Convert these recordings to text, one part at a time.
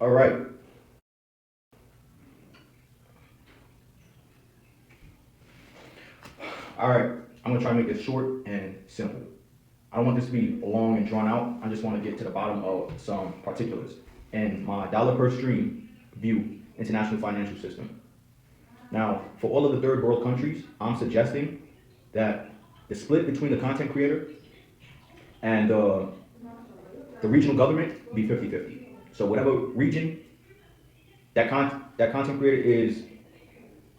All right. All right. I'm going to try to make this short and simple. I don't want this to be long and drawn out. I just want to get to the bottom of some particulars in my dollar per stream view international financial system. Now, for all of the third world countries, I'm suggesting that the split between the content creator and the regional government be 50-50. So whatever region that content creator is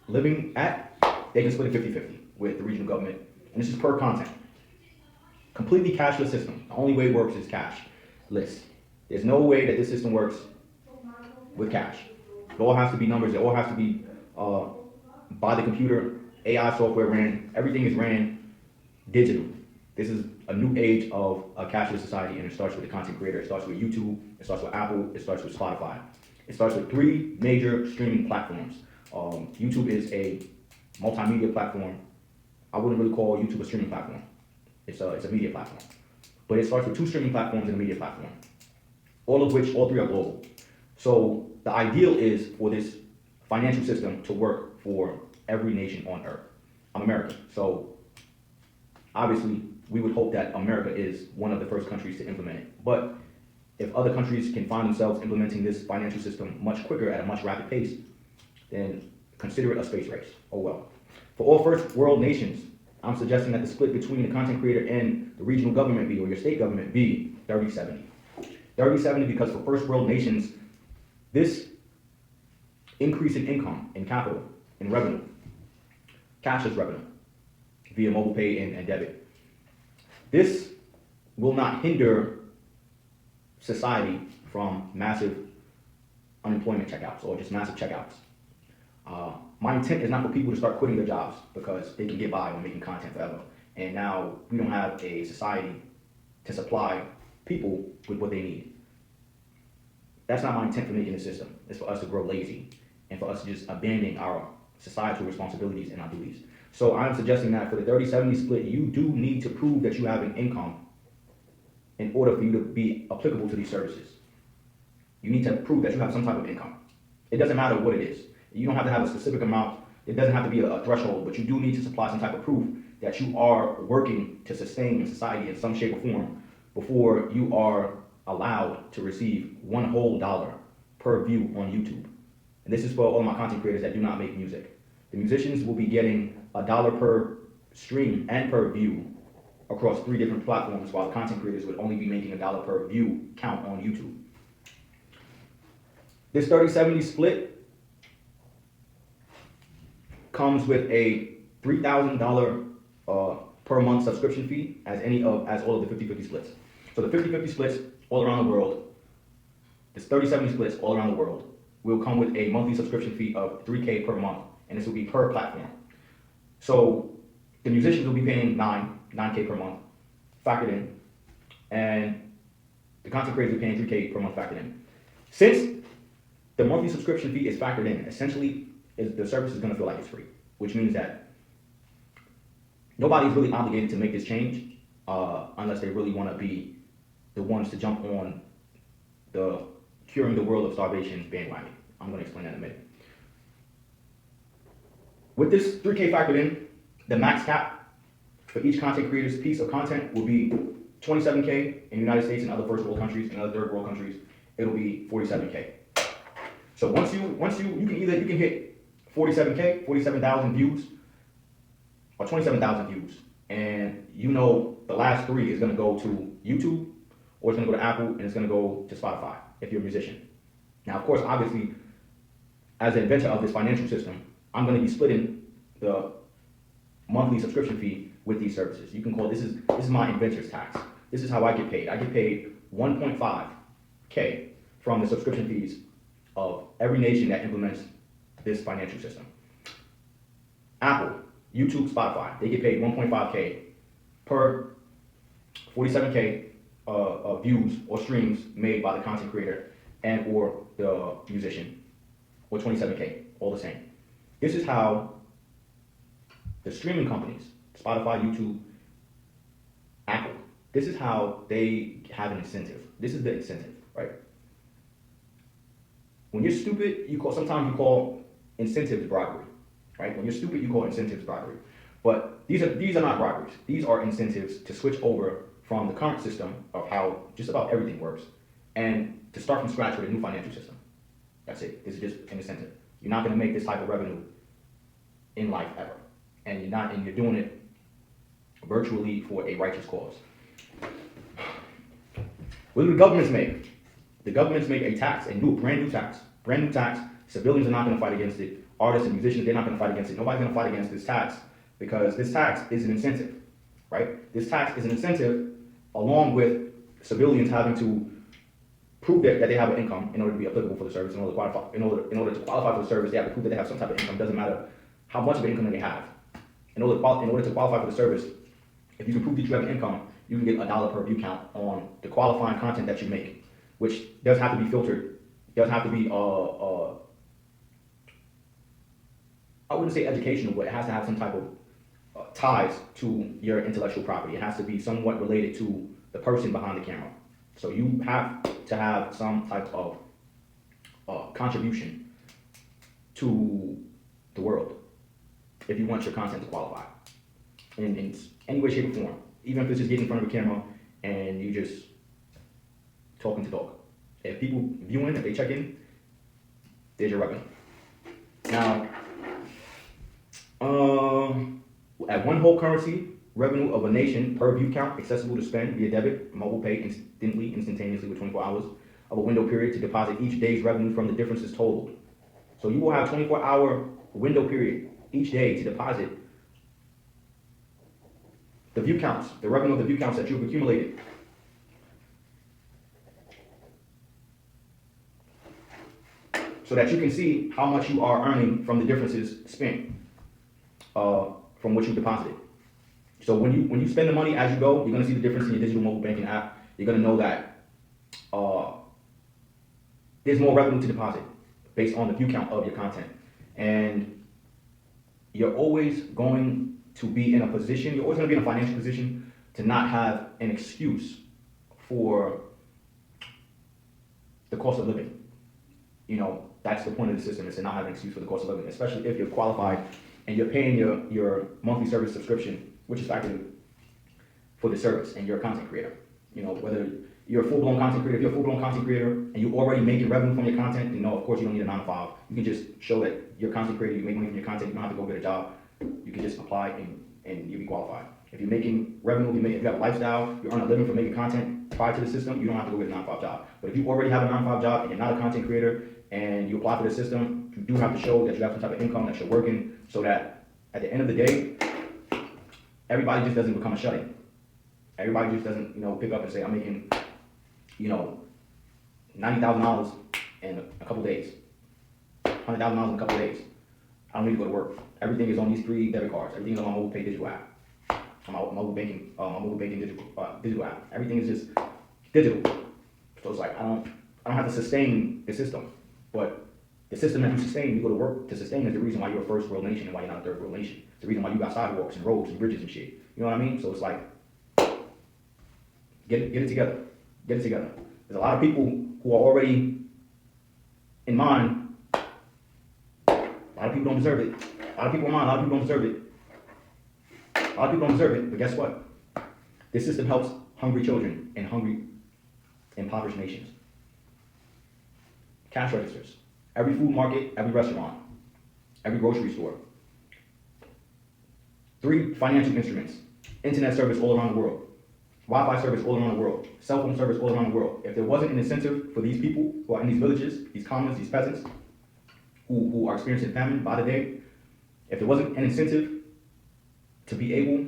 living at, they can split it 50-50 with the regional government. And this is per content. Completely cashless system. The only way it works is cashless. There's no way that this system works with cash. It all has to be numbers. It all has to be by the computer. AI software ran. Everything is ran digital. This is a new age of a cashless society, and it starts with the content creator. It starts with YouTube. It starts with Apple. It starts with Spotify. It starts with three major streaming platforms. YouTube is a multimedia platform. I wouldn't really call YouTube a streaming platform. It's a media platform. But it starts with two streaming platforms and a media platform, all three are global. So the ideal is for this financial system to work for every nation on earth. I'm American, so obviously we would hope that America is one of the first countries to implement it. But if other countries can find themselves implementing this financial system much quicker at a much rapid pace, then consider it a space race. Oh well. For all first world nations, I'm suggesting that the split between the content creator and the regional government be, or your state government be, 30-70. 30-70 because for first world nations, this increase in income, in capital, in revenue, cashless revenue, via mobile pay and debit, this will not hinder society from massive unemployment checkouts or just massive checkouts. My intent is not for people to start quitting their jobs because they can get by on making content forever. And now we don't have a society to supply people with what they need. That's not my intent for making the system. It's for us to grow lazy and for us to just abandon our societal responsibilities and our duties. So I'm suggesting that for the 30-70 split, you do need to prove that you have an income in order for you to be applicable to these services. You need to prove that you have some type of income. It doesn't matter what it is. You don't have to have a specific amount. It doesn't have to be a threshold, but you do need to supply some type of proof that you are working to sustain society in some shape or form before you are allowed to receive one whole dollar per view on YouTube. And this is for all my content creators that do not make music. The musicians will be getting $1 per stream and per view across three different platforms, while the content creators would only be making $1 per view count on YouTube. This 30-70 split comes with a $3,000 per month subscription fee as all of the 50-50 splits. So the 50-50 splits all around the world, this 30-70 splits all around the world, will come with a monthly subscription fee of $3K per month, and this will be per platform. So the musicians will be paying $9K per month, factored in, and the content creators will be paying $3K per month factored in. Since the monthly subscription fee is factored in, essentially the service is going to feel like it's free, which means that nobody's really obligated to make this change unless they really want to be the ones to jump on the curing the world of starvation bandwagon. I'm going to explain that in a minute. With this 3K factored in, the max cap for each content creator's piece of content will be 27K in the United States and other first world countries and other third world countries. It'll be 47K. So once you can hit 47K, 47,000 views, or 27,000 views, and you know the last three is going to go to YouTube, or it's going to go to Apple, and it's going to go to Spotify if you're a musician. Now, of course, obviously, as the inventor of this financial system, I'm going to be splitting the monthly subscription fee with these services. You can call this is my inventor's tax. This is how I get paid. I get paid 1.5K from the subscription fees of every nation that implements this financial system. Apple, YouTube, Spotify, they get paid 1.5K per 47K views or streams made by the content creator and or the musician, or 27K, all the same. This is how the streaming companies, Spotify, YouTube, Apple, this is how they have an incentive. This is the incentive, right? When you're stupid, sometimes you call incentives bribery, right? When you're stupid, you call incentives bribery. But these are not briberies. These are incentives to switch over from the current system of how just about everything works and to start from scratch with a new financial system. That's it. This is just an incentive. You're not going to make this type of revenue in life ever, and you're doing it virtually for a righteous cause. What do the governments make? The governments make a tax, brand new tax. Civilians are not going to fight against it. Artists and musicians, they're not going to fight against it. Nobody's going to fight against this tax because this tax is an incentive, right? This tax is an incentive along with civilians having to prove that they have an income in order to be applicable for the service. In order to qualify for the service, they have to prove that they have some type of income. Doesn't matter how much of an income they have. In order to qualify for the service, if you can prove that you have an income, you can get $1 per view count on the qualifying content that you make, which does have to be filtered. Does have to be I wouldn't say educational, but it has to have some type of ties to your intellectual property. It has to be somewhat related to the person behind the camera. So you have to have some type of contribution to the world if you want your content to qualify in any way, shape, or form. Even if it's just getting in front of a camera and you just talking to talk. If people viewing, if they check in, there's your revenue. Now, at one whole currency, revenue of a nation per view count accessible to spend via debit, mobile pay instantaneously with 24 hours of a window period to deposit each day's revenue from the differences totaled. So you will have 24-hour window period each day to deposit the view counts, the revenue of the view counts that you've accumulated. So that you can see how much you are earning from the differences spent from what you deposited. So when you spend the money as you go, you're going to see the difference in your digital mobile banking app. You're going to know that there's more revenue to deposit based on the view count of your content. And you're always going to be in a position, you're always going to be in a financial position to not have an excuse for the cost of living. You know, that's the point of the system, is to not have an excuse for the cost of living, especially if you're qualified and you're paying your monthly service subscription, which is factored for the service, and you're a content creator. You know, whether you're a full-blown content creator, if you're a full-blown content creator and you already making revenue from your content, then no, of course you don't need a 9 to 5. You can just show that you're a content creator, you make money from your content, you don't have to go get a job. You can just apply and you'll be qualified. If you're making revenue, if you have a lifestyle, you earn a living from making content prior to the system, you don't have to go get a 9 to 5 job. But if you already have a 9 to 5 job and you're not a content creator and you apply for the system, you do have to show that you have some type of income, that you're working, so that at the end of the day, everybody just doesn't become a shut-in. Everybody just doesn't, pick up and say, I'm making, $90,000 in a couple days, $100,000 in a couple days. I don't need to go to work. Everything is on these 3 debit cards. Everything is on my mobile pay digital app. My mobile banking digital app. Everything is just digital. So it's like I don't have to sustain the system, but the system that you sustain, you go to work to sustain, is the reason why you're a first world nation and why you're not a third world nation. It's the reason why you got sidewalks and roads and bridges and shit. You know what I mean? So it's like, get it together. Get it together. There's a lot of people who are already in mind. A lot of people don't deserve it. A lot of people in mind. A lot of people don't deserve it. A lot of people don't deserve it. But guess what? This system helps hungry children and hungry, impoverished nations. Cash registers. Every food market, every restaurant, every grocery store. 3 financial instruments. Internet service all around the world. Wi-Fi service all around the world. Cell phone service all around the world. If there wasn't an incentive for these people who are in these villages, these commoners, these peasants, who are experiencing famine by the day, if there wasn't an incentive to be able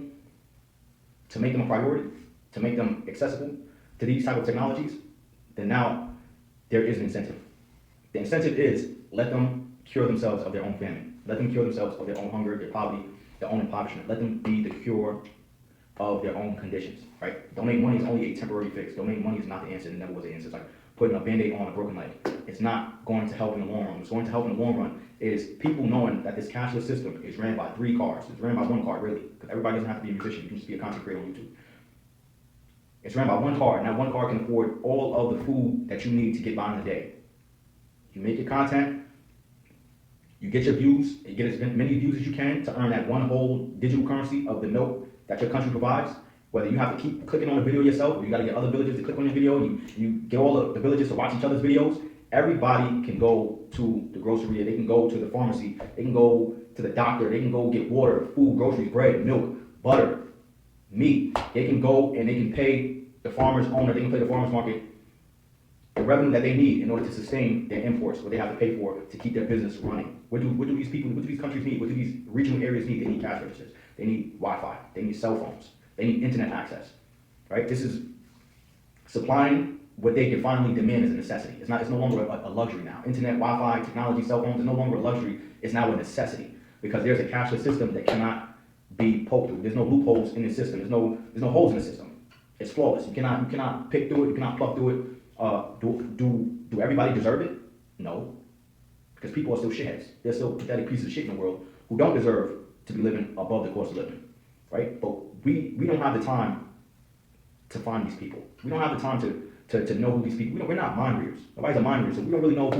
to make them a priority, to make them accessible to these type of technologies, then now there is an incentive. The incentive is, let them cure themselves of their own famine. Let them cure themselves of their own hunger, their poverty, their own impoverishment. Let them be the cure of their own conditions, right? Donating money is only a temporary fix. Donating money is not the answer. It never was the answer. It's like putting a Band-Aid on a broken leg. It's not going to help in the long run. What's going to help in the long run is people knowing that this cashless system is ran by 3 cards. It's ran by 1 card, really, because everybody doesn't have to be a musician. You can just be a content creator on YouTube. It's ran by 1 card, and that 1 card can afford all of the food that you need to get by in the day. You make your content, you get your views, you get as many views as you can to earn that one whole digital currency of the note that your country provides. Whether you have to keep clicking on the video yourself, or you got to get other villagers to click on your video, you get all the villagers to watch each other's videos. Everybody can go to the grocery, they can go to the pharmacy, they can go to the doctor, they can go get water, food, groceries, bread, milk, butter, meat. They can go and they can pay the farmer's owner, they can pay the farmer's market the revenue that they need in order to sustain their imports, what they have to pay for to keep their business running. What do these people, what do these countries need? What do these regional areas need? They need cash registers. They need Wi-Fi. They need cell phones. They need internet access, right? This is supplying what they can finally demand as a necessity. It's no longer a luxury now. Internet, Wi-Fi, technology, cell phones is no longer a luxury. It's now a necessity because there's a cashless system that cannot be poked through. There's no loopholes in the system. There's no holes in the system. It's flawless. You cannot pick through it. You cannot pluck through it. Do everybody deserve it? No, because people are still shitheads. There's still pathetic pieces of shit in the world who don't deserve to be living above the cost of living, right? But we don't have the time to find these people. We don't have the time to know who these people. We're not mind readers. Nobody's a mind reader, so we don't really know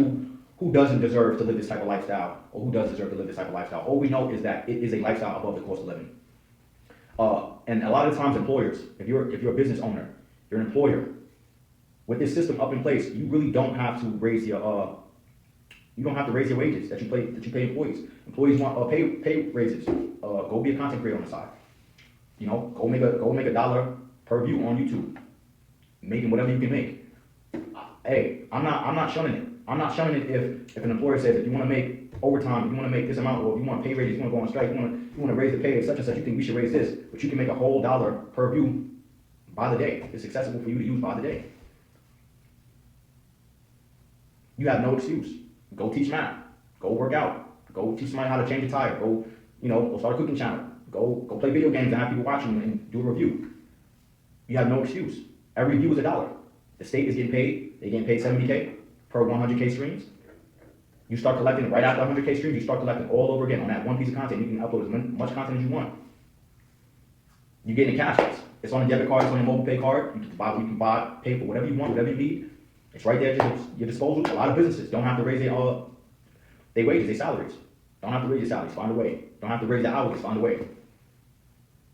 who doesn't deserve to live this type of lifestyle or who does deserve to live this type of lifestyle. All we know is that it is a lifestyle above the cost of living. And a lot of times, employers, if you're a business owner, you're an employer. With this system up in place, you really don't have to raise your wages that you pay employees. Employees want pay raises. Go be a content creator on the side. You know, go make $1 per view on YouTube, making whatever you can make. Hey, I'm not shunning it. I'm not shunning it if an employer says if you want to make overtime, if you want to make this amount, or if you want pay raises, you want to go on strike, you want to raise the pay of such and such, you think we should raise this, but you can make a whole $1 per view by the day. It's accessible for you to use by the day. You have no excuse. Go teach math. Go work out. Go teach somebody how to change a tire. Go start a cooking channel. Go play video games and have people watching you and do a review. You have no excuse. Every view is $1. The state is getting paid. They're getting paid $70K per 100K streams. You start collecting right after 100K streams. You start collecting all over again on that one piece of content. You can upload as much content as you want. You get in cashless. It's on a debit card. It's on your mobile pay card. You can pay for whatever you want, whatever you need. It's right there at your disposal. A lot of businesses don't have to raise their wages, their salaries. Don't have to raise your salaries, find a way. Don't have to raise their hours, find a way.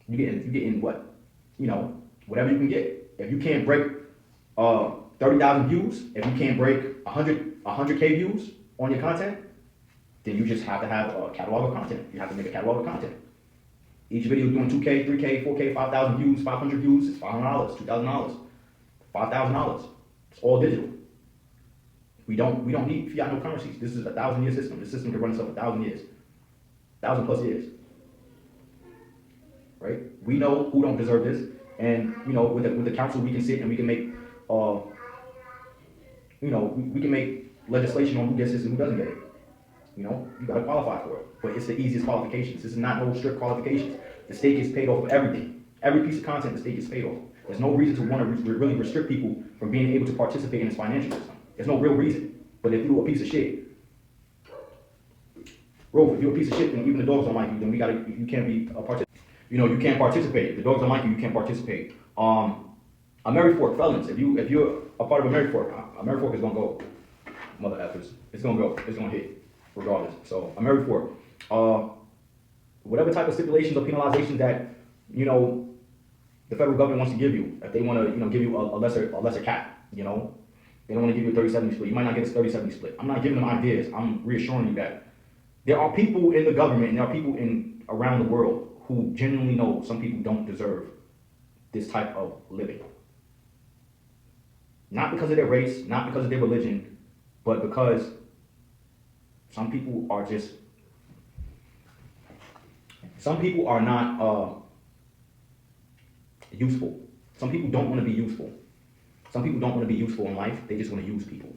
You getting what? Whatever you can get. If you can't break 30,000 views, if you can't break 100K views on your content, then you just have to have a catalog of content. You have to make a catalog of content. Each video is doing 2K, 3K, 4K, 5,000 views, 500 views, it's $500, $2,000, $5,000. It's all digital. We don't need fiat no currencies. This is a 1,000-year system. This system can run itself 1,000 years, 1,000+ years. Right? We know who don't deserve this, and with the council we can sit and we can make we can make legislation on who gets this and who doesn't get it. You got to qualify for it, but it's the easiest qualifications. This is not no strict qualifications. The state gets paid off of everything. Every piece of content the state gets paid off. There's no reason to want to really restrict people from being able to participate in this financial system. There's no real reason. But if you're a piece of shit, bro, if you're a piece of shit, then even the dogs don't like you. Then you can't be a participant. You can't participate. If the dogs don't like you, you can't participate. A Mary Fork felons. If you're a part of a Mary Fork is gonna go. Mother effers. It's gonna go. It's gonna hit, regardless. So a Mary Fork. Whatever type of stipulations or penalizations that the federal government wants to give you, if they want to, give you a lesser cap, they don't want to give you a 30-70 split. You might not get a 30-70 split. I'm not giving them ideas. I'm reassuring you that there are people in the government and there are people around the world who genuinely know some people don't deserve this type of living. Not because of their race, not because of their religion, but because some people are not useful. Some people don't want to be useful. Some people don't want to be useful in life. They just want to use people.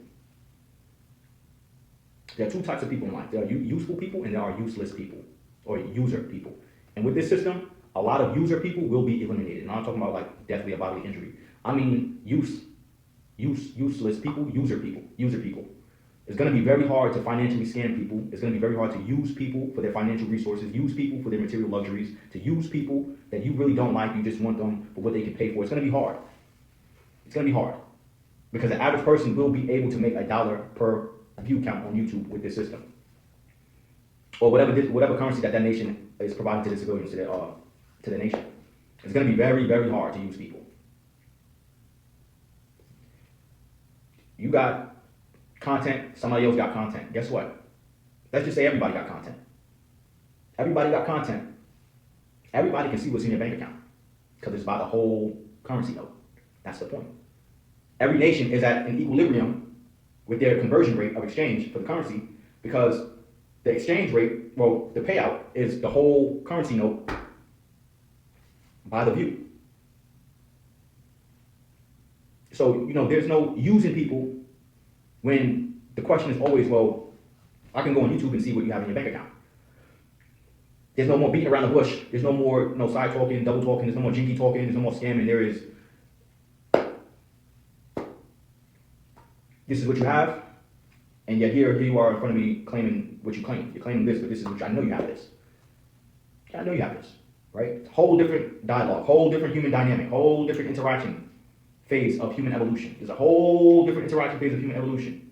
There are two types of people in life. There are useful people and there are useless people, or user people. And with this system, a lot of user people will be eliminated. And I'm not talking about like deathly or bodily injury. I mean useless people, user people. It's going to be very hard to financially scam people. It's going to be very hard to use people for their financial resources, use people for their material luxuries, to use people that you really don't like, you just want them for what they can pay for. It's going to be hard. It's going to be hard. Because the average person will be able to make $1 per view count on YouTube with this system, or whatever currency that nation is providing to the civilians, to the nation. It's going to be very, very hard to use people. You got content, somebody else got content. Guess what? Let's just say everybody got content. Everybody got content. Everybody can see what's in your bank account because it's by the whole currency note. That's the point. Every nation is at an equilibrium with their conversion rate of exchange for the currency because the exchange rate, well, the payout is the whole currency note by the view. So, there's no using people when the question is always, well, I can go on YouTube and see what you have in your bank account. There's no more beating around the bush. There's no more side talking, double talking. There's no more jinky talking. There's no more scamming. There is, this is what you have, and yet here you are in front of me claiming what you claim. You're claiming this, but this is what I know you have this. I know you have this, right? Whole different dialogue, whole different human dynamic, whole different interaction phase of human evolution. There's a whole different interaction phase of human evolution.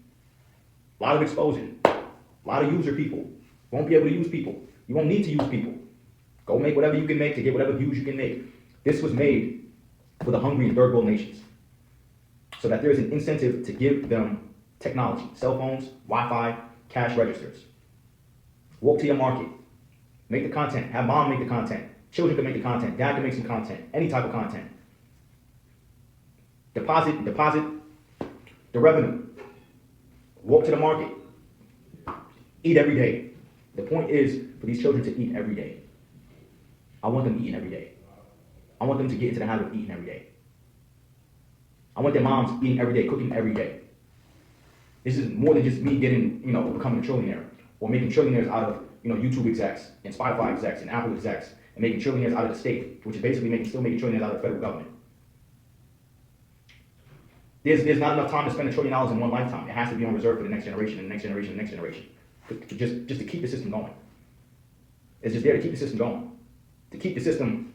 A lot of exposing, a lot of user people. Won't be able to use people. You won't need to use people. Go make whatever you can make to get whatever views you can make. This was made for the hungry and third world nations, so that there is an incentive to give them technology, cell phones, Wi-Fi, cash registers. Walk to your market. Make the content. Have mom make the content. Children can make the content. Dad can make some content. Any type of content. Deposit the revenue. Walk to the market. Eat every day. The point is for these children to eat every day. I want them eating every day. I want them to get into the habit of eating every day. I want their moms eating every day, cooking every day. This is more than just me getting, becoming a trillionaire or making trillionaires out of, YouTube execs and Spotify execs and Apple execs and making trillionaires out of the state, which is basically still making trillionaires out of the federal government. There's not enough time to spend $1 trillion in one lifetime. It has to be on reserve for the next generation and the next generation and the next generation. Just to keep the system going. It's just there to keep the system going. To keep the system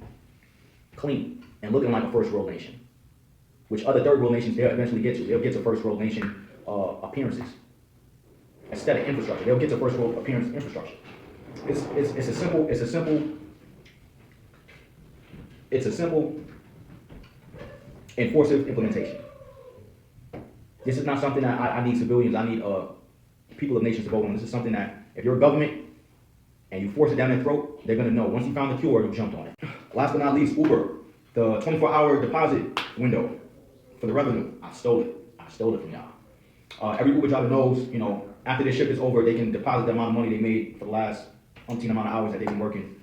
clean and looking like a first world nation. Which other third world nations they'll eventually get to. They'll get to first world nation appearances. Aesthetic infrastructure. They'll get to first world appearance infrastructure. It's a simple enforcive implementation. This is not something that I need civilians, I need people of nations to vote on. This is something that if you're a government and you force it down their throat, they're gonna know. Once you found the cure, you'll jump on it. Last but not least, Uber, the 24-hour deposit window for the revenue. I stole it from y'all. Every Uber driver knows, after their shift is over, they can deposit the amount of money they made for the last umpteen amount of hours that they've been working,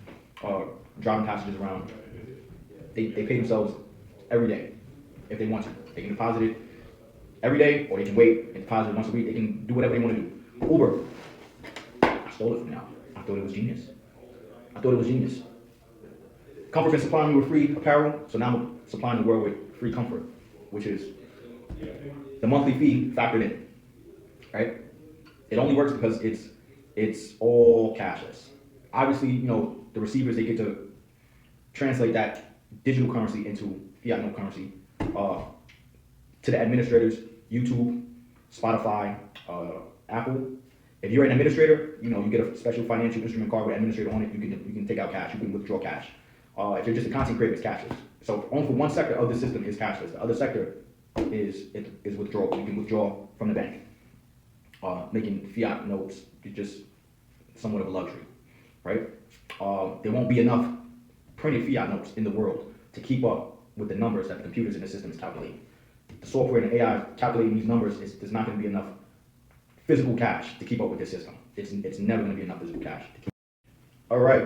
driving passengers around. They pay themselves every day if they want to. They can deposit it every day, or they can wait and deposit it once a week. They can do whatever they want to do. Uber, I stole it from y'all. I thought it was genius. Comfort been supplying me with free apparel, so now I'm supplying the world with free comfort, which is the monthly fee factored in, right? It only works because it's all cashless. Obviously, the receivers, they get to translate that digital currency into fiat note currency. To the administrators, YouTube, Spotify, Apple. If you're an administrator, you get a special financial instrument card with administrator on it. You can take out cash. You can withdraw cash. If you're just a content creator, it's cashless. So only for one sector of the system is cashless. The other sector is withdrawal. You can withdraw from the bank. Making fiat notes is just somewhat of a luxury, right? There won't be enough printed fiat notes in the world to keep up with the numbers that the computers in the system is calculating. The software and the AI calculating these numbers, there's not going to be enough physical cash to keep up with this system. It's never going to be enough physical cash to keep. All right,